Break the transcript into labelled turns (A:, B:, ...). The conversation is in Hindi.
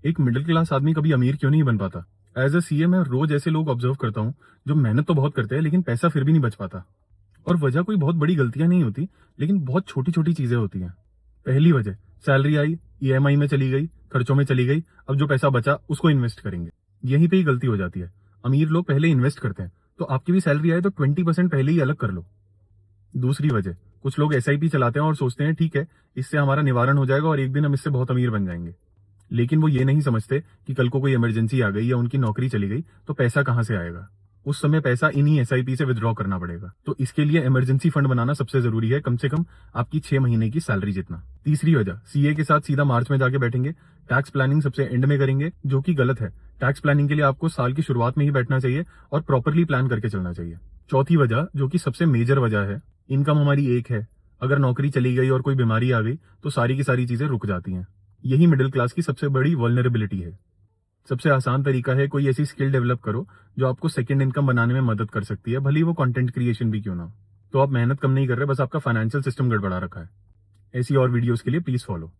A: एक मिडिल क्लास आदमी कभी अमीर क्यों नहीं बन पाता? एज अ सीए मैं रोज ऐसे लोग ऑब्जर्व करता हूँ जो मेहनत तो बहुत करते हैं लेकिन पैसा फिर भी नहीं बच पाता। और वजह कोई बहुत बड़ी गलतियां नहीं होती, लेकिन बहुत छोटी छोटी चीजें होती हैं। पहली वजह, सैलरी आई, ईएमआई में चली गई, खर्चों में चली गई, अब जो पैसा बचा उसको इन्वेस्ट करेंगे। यहीं पे ही गलती हो जाती है। अमीर लोग पहले इन्वेस्ट करते हैं, तो आपकी भी सैलरी आए तो 20% पहले ही अलग कर लो। दूसरी वजह, कुछ लोग एसआईपी चलाते हैं और सोचते हैं ठीक है, इससे हमारा निवारण हो जाएगा और एक दिन हम इससे बहुत अमीर बन जाएंगे। लेकिन वो ये नहीं समझते कि कल को कोई इमरजेंसी आ गई या उनकी नौकरी चली गई तो पैसा कहां से आएगा। उस समय पैसा इन्हीं एसआईपी से विड्रॉ करना पड़ेगा। तो इसके लिए इमरजेंसी फंड बनाना सबसे जरूरी है, कम से कम आपकी 6 महीने की सैलरी जितना। तीसरी वजह, सीए के साथ सीधा मार्च में जाके बैठेंगे, टैक्स प्लानिंग सबसे एंड में करेंगे, जो कि गलत है। टैक्स प्लानिंग के लिए आपको साल की शुरुआत में ही बैठना चाहिए और प्रॉपरली प्लान करके चलना चाहिए। चौथी वजह, जो कि सबसे मेजर वजह है, इनकम हमारी एक है, अगर नौकरी चली गई और कोई बीमारी आ गई तो सारी की सारी चीजें रुक जाती हैं। यही मिडिल क्लास की सबसे बड़ी वल्नरेबिलिटी है। सबसे आसान तरीका है कोई ऐसी स्किल डेवलप करो जो आपको सेकंड इनकम बनाने में मदद कर सकती है, भले ही वो कंटेंट क्रिएशन भी क्यों ना हो। तो आप मेहनत कम नहीं कर रहे, बस आपका फाइनेंशियल सिस्टम गड़बड़ा रखा है। ऐसी और वीडियोस के लिए प्लीज फॉलो।